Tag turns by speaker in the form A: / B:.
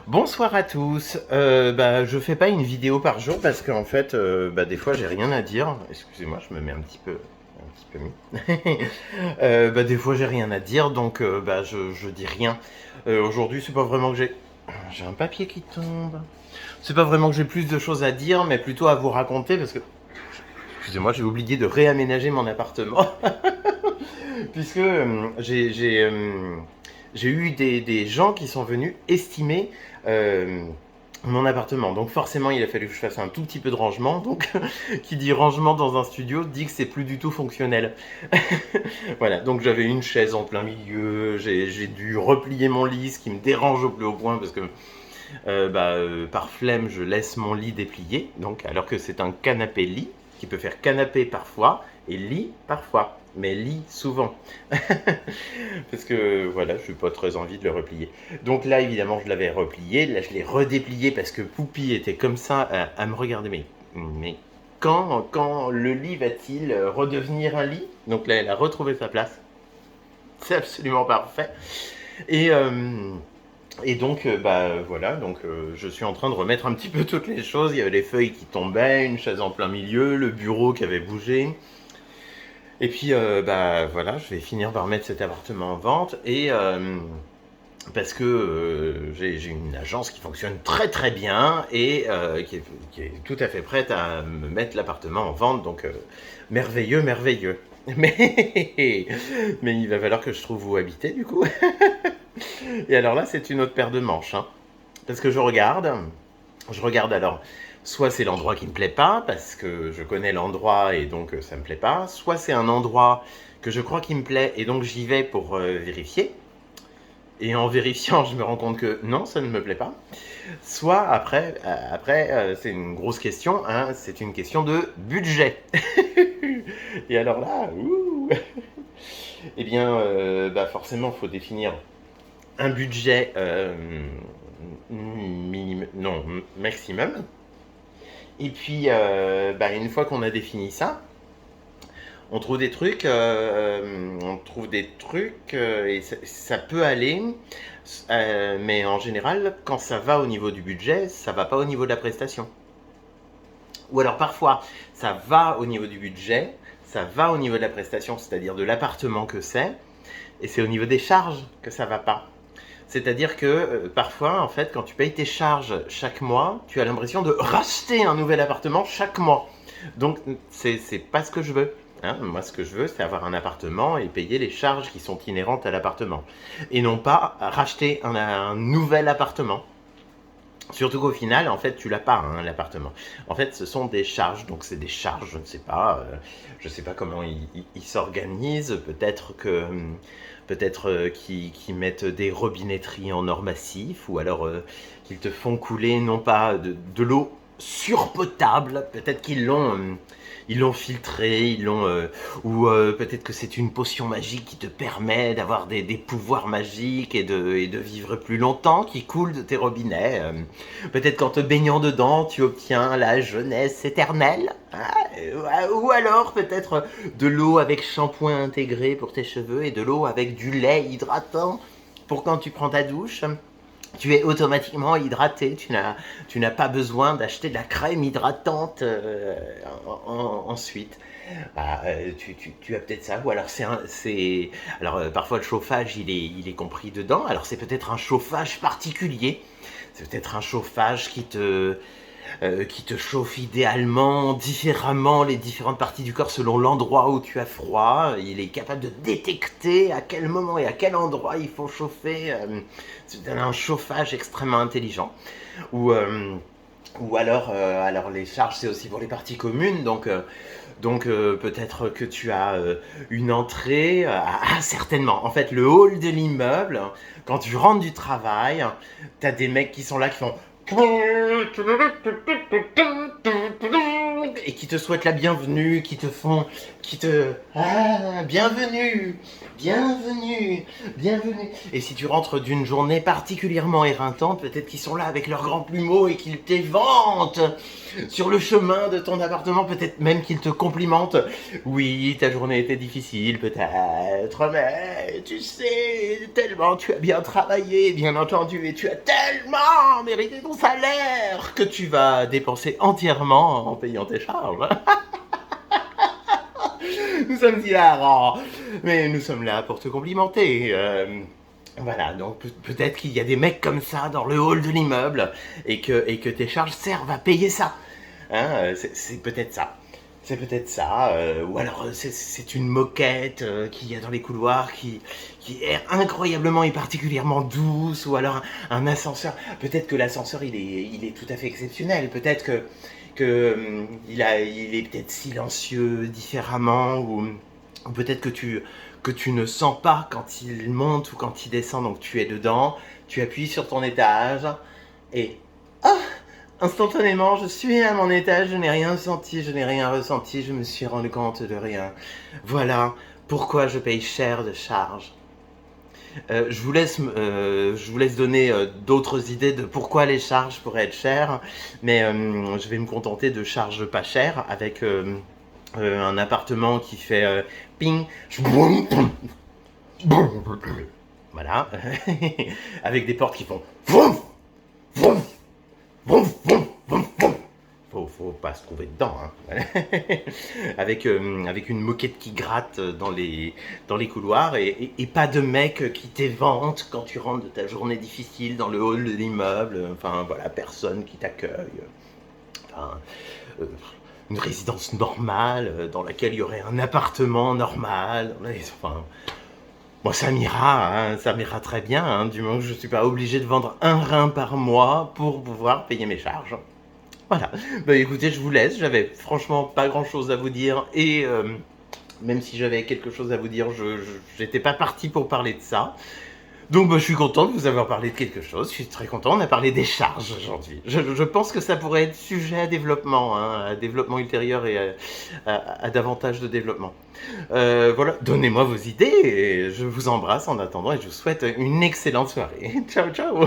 A: Bonsoir à tous. Je fais pas une vidéo par jour parce qu'en fait, des fois j'ai rien à dire. Excusez-moi, je me mets un petit peu mis. Des fois j'ai rien à dire, donc je dis rien. Aujourd'hui, c'est pas vraiment que j'ai un papier qui tombe. C'est pas vraiment que j'ai plus de choses à dire, mais plutôt à vous raconter parce que, excusez-moi, j'ai oublié de réaménager mon appartement puisque j'ai eu des gens qui sont venus estimer euh, mon appartement. Donc forcément, il a fallu que je fasse un tout petit peu de rangement. Donc, qui dit rangement dans un studio dit que c'est plus du tout fonctionnel. Voilà, donc j'avais une chaise en plein milieu, j'ai dû replier mon lit, ce qui me dérange au plus haut point parce que par flemme, je laisse mon lit déplié. Donc, alors que c'est un canapé-lit qui peut faire canapé parfois et lit parfois, mais lit souvent. Parce que voilà, je n'ai pas très envie de le replier. Donc là, évidemment, je l'avais replié. Là, je l'ai redéplié parce que Poupie était comme ça à me regarder. Mais quand le lit va-t-il redevenir un lit? Donc là, elle a retrouvé sa place. C'est absolument parfait. Et, euh, voilà, donc je suis en train de remettre un petit peu toutes les choses. Il y avait les feuilles qui tombaient, une chaise en plein milieu, le bureau qui avait bougé. Et puis, voilà, je vais finir par mettre cet appartement en vente parce que j'ai une agence qui fonctionne très très bien et qui est tout à fait prête à me mettre l'appartement en vente. Donc, merveilleux, merveilleux. Mais, mais il va falloir que je trouve où habiter du coup. Et alors là, c'est une autre paire de manches, hein. Parce que je regarde alors, soit c'est l'endroit qui me plaît pas, parce que je connais l'endroit et donc ça me plaît pas, soit c'est un endroit que je crois qui me plaît et donc j'y vais pour vérifier. Et en vérifiant, je me rends compte que non, ça ne me plaît pas. Soit c'est une grosse question, hein, c'est une question de budget. Et alors là, eh bien, forcément, il faut définir un budget non, maximum. Et puis, une fois qu'on a défini ça, on trouve des trucs, et ça peut aller, mais en général, quand ça va au niveau du budget, ça va pas au niveau de la prestation. Ou alors parfois, ça va au niveau du budget, ça va au niveau de la prestation, c'est-à-dire de l'appartement que c'est, et c'est au niveau des charges que ça va pas. C'est-à-dire que parfois, en fait, quand tu payes tes charges chaque mois, tu as l'impression de racheter un nouvel appartement chaque mois. Donc, c'est pas ce que je veux. Hein. Moi, ce que je veux, c'est avoir un appartement et payer les charges qui sont inhérentes à l'appartement. Et non pas racheter un nouvel appartement. Surtout qu'au final, en fait, tu l'as pas, hein, l'appartement. En fait, ce sont des charges. Donc, c'est des charges, je ne sais pas comment ils s'organisent. Peut-être qu'ils mettent des robinetteries en or massif, ou alors qu'ils te font couler non pas de l'eau surpotable, peut-être ils l'ont filtré, ou peut-être que c'est une potion magique qui te permet d'avoir des pouvoirs magiques et de vivre plus longtemps, qui coule de tes robinets. Peut-être qu'en te baignant dedans, tu obtiens la jeunesse éternelle. Hein, ou alors peut-être de l'eau avec shampoing intégré pour tes cheveux et de l'eau avec du lait hydratant pour quand tu prends ta douche. Tu es automatiquement hydraté, tu n'as pas besoin d'acheter de la crème hydratante ensuite. Tu as peut-être ça, ou alors parfois le chauffage il est compris dedans, alors c'est peut-être un chauffage particulier, c'est peut-être un chauffage qui te chauffe idéalement, différemment les différentes parties du corps selon l'endroit où tu as froid. Il est capable de détecter à quel moment et à quel endroit il faut chauffer. C'est un chauffage extrêmement intelligent. Ou alors les charges, c'est aussi pour les parties communes. Donc peut-être que tu as une entrée. Certainement. En fait, le hall de l'immeuble, quand tu rentres du travail, tu as des mecs qui sont là qui font et qui te souhaitent la bienvenue, bienvenue, bienvenue, bienvenue. Et si tu rentres d'une journée particulièrement éreintante, peut-être qu'ils sont là avec leurs grands plumeaux et qu'ils t'éventent sur le chemin de ton appartement, peut-être même qu'ils te complimentent. Oui, ta journée était difficile, peut-être, mais tu sais, tellement tu as bien travaillé, bien entendu, et tu as tellement mérité ton salaire que tu vas dépenser entièrement en payant tes charges. Nous sommes hilarants, mais nous sommes là pour te complimenter. Voilà, donc peut-être qu'il y a des mecs comme ça dans le hall de l'immeuble et que tes charges servent à payer ça. Hein, c'est peut-être ça. C'est peut-être ça. Ou alors c'est une moquette qu'il y a dans les couloirs qui est incroyablement et particulièrement douce. Ou alors un ascenseur. Peut-être que l'ascenseur il est tout à fait exceptionnel. Peut-être que il est peut-être silencieux différemment. Ou peut-être que tu ne sens pas quand il monte ou quand il descend. Donc tu es dedans. Tu appuies sur ton étage. Et... Ah, instantanément, je suis à mon étage, je n'ai rien senti, je n'ai rien ressenti, je me suis rendu compte de rien. Voilà pourquoi je paye cher de charges. Je vous laisse donner d'autres idées de pourquoi les charges pourraient être chères, mais je vais me contenter de charges pas chères avec un appartement qui fait ping, voilà, avec des portes qui font vroom, vroom, vroom, vroom, vroom, vroom. Faut pas se trouver dedans, hein. avec une moquette qui gratte dans les couloirs et pas de mec qui t'évente quand tu rentres de ta journée difficile dans le hall de l'immeuble. Enfin voilà, personne qui t'accueille. Enfin, euh, une résidence normale dans laquelle il y aurait un appartement normal. Enfin, bon, ça m'ira, hein, ça m'ira très bien, hein, du moment que je ne suis pas obligé de vendre un rein par mois pour pouvoir payer mes charges. Voilà, bah écoutez, je vous laisse, j'avais franchement pas grand chose à vous dire et même si j'avais quelque chose à vous dire, j'étais pas parti pour parler de ça. Donc bah, je suis content de vous avoir parlé de quelque chose, je suis très content, on a parlé des charges aujourd'hui. Je pense que ça pourrait être sujet à développement, hein, à développement ultérieur et à davantage de développement. Voilà, donnez-moi vos idées et je vous embrasse en attendant et je vous souhaite une excellente soirée. Ciao ciao.